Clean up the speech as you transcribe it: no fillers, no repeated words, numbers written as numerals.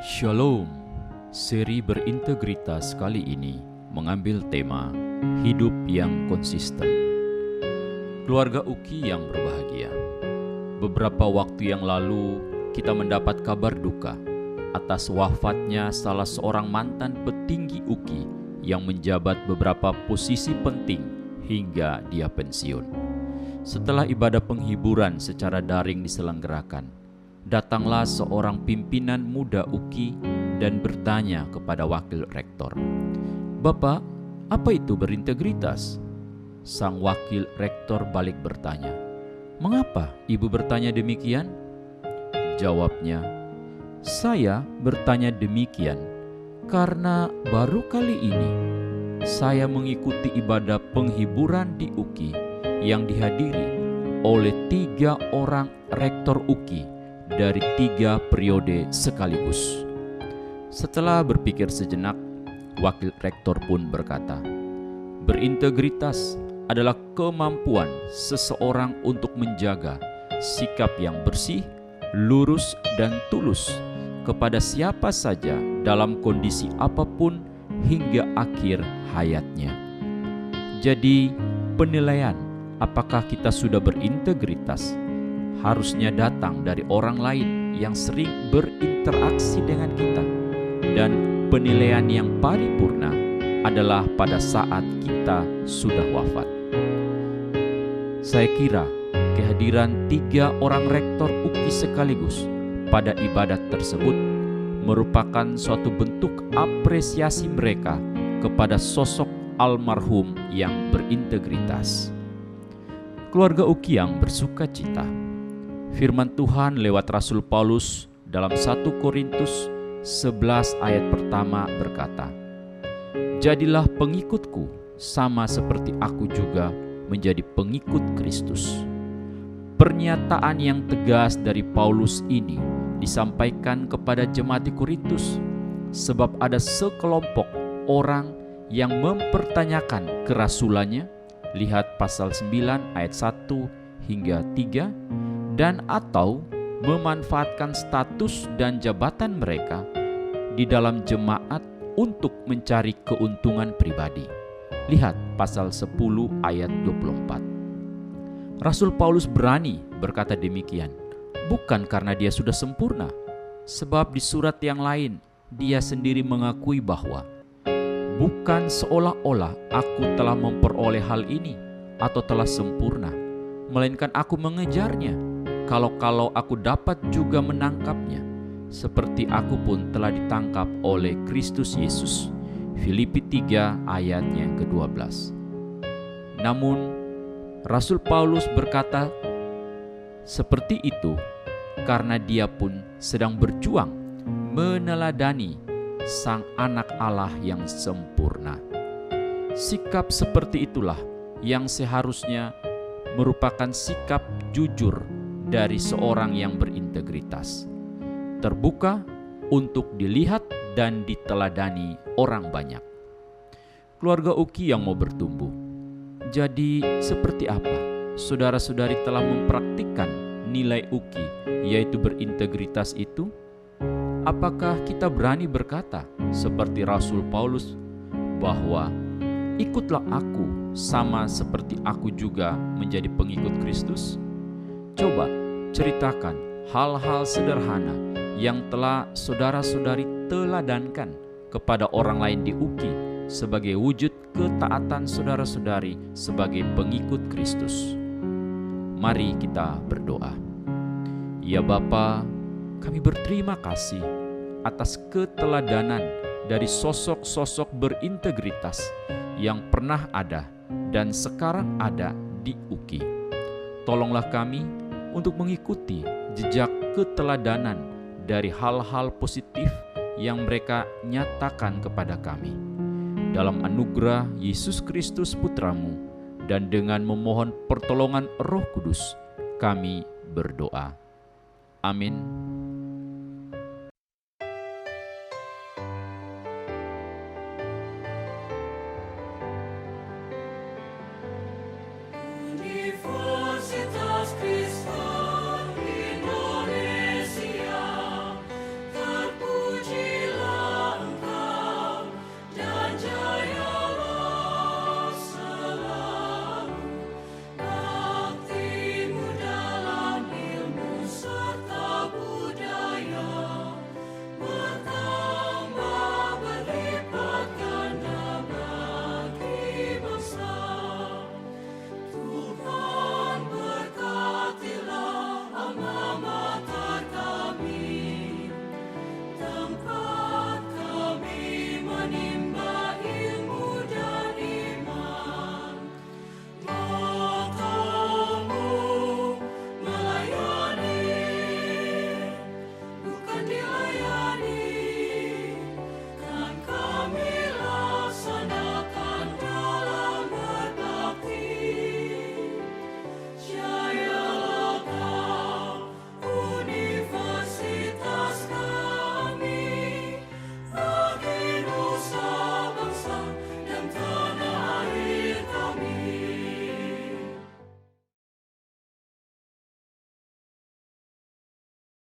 Shalom. Seri berintegritas kali ini mengambil tema hidup yang konsisten. Keluarga Uki yang berbahagia. Beberapa waktu yang lalu kita mendapat kabar duka atas wafatnya salah seorang mantan petinggi Uki yang menjabat beberapa posisi penting hingga dia pensiun. Setelah ibadah penghiburan secara daring diselenggarakan, datanglah seorang pimpinan muda Uki dan bertanya kepada wakil rektor, "Bapak, apa itu berintegritas?" Sang wakil rektor balik bertanya, "Mengapa ibu bertanya demikian?" Jawabnya, "Saya bertanya demikian karena baru kali ini saya mengikuti ibadah penghiburan di Uki yang dihadiri oleh 3 orang rektor Uki dari 3 periode sekaligus." Setelah berpikir sejenak, wakil rektor pun berkata, "Berintegritas adalah kemampuan seseorang untuk menjaga sikap yang bersih, lurus, dan tulus kepada siapa saja dalam kondisi apapun hingga akhir hayatnya." Jadi, penilaian apakah kita sudah berintegritas harusnya datang dari orang lain yang sering berinteraksi dengan kita, dan penilaian yang paripurna adalah pada saat kita sudah wafat. Saya kira kehadiran 3 orang rektor Uki sekaligus pada ibadat tersebut merupakan suatu bentuk apresiasi mereka kepada sosok almarhum yang berintegritas. Keluarga Uki yang bersuka cita. Firman Tuhan lewat Rasul Paulus dalam 1 Korintus 11 ayat pertama berkata, "Jadilah pengikutku sama seperti aku juga menjadi pengikut Kristus." Pernyataan yang tegas dari Paulus ini disampaikan kepada jemaat di Korintus sebab ada sekelompok orang yang mempertanyakan kerasulannya. Lihat pasal 9 ayat 1 hingga 3, dan atau memanfaatkan status dan jabatan mereka di dalam jemaat untuk mencari keuntungan pribadi. Lihat pasal 10 ayat 24. Rasul Paulus berani berkata demikian, bukan karena dia sudah sempurna, sebab di surat yang lain dia sendiri mengakui bahwa bukan seolah-olah aku telah memperoleh hal ini atau telah sempurna, melainkan aku mengejarnya. Kalau aku dapat juga menangkapnya, seperti aku pun telah ditangkap oleh Kristus Yesus. Filipi 3 ayat yang ke-12. Namun, Rasul Paulus berkata seperti itu karena dia pun sedang berjuang meneladani Sang Anak Allah yang sempurna. Sikap seperti itulah yang seharusnya merupakan sikap jujur dari seorang yang berintegritas, terbuka untuk dilihat dan diteladani orang banyak. Keluarga Uki yang mau bertumbuh, jadi seperti apa saudara-saudari telah mempraktikkan nilai Uki, yaitu berintegritas itu? Apakah kita berani berkata seperti Rasul Paulus bahwa ikutlah aku sama seperti aku juga menjadi pengikut Kristus? Coba ceritakan hal-hal sederhana yang telah saudara-saudari teladankan kepada orang lain di Uki sebagai wujud ketaatan saudara-saudari sebagai pengikut Kristus. Mari kita berdoa. Ya Bapa, kami berterima kasih atas keteladanan dari sosok-sosok berintegritas yang pernah ada dan sekarang ada di Uki. Tolonglah kami untuk mengikuti jejak keteladanan dari hal-hal positif yang mereka nyatakan kepada kami. Dalam anugerah Yesus Kristus Putra-Mu dan dengan memohon pertolongan Roh Kudus, kami berdoa. Amin.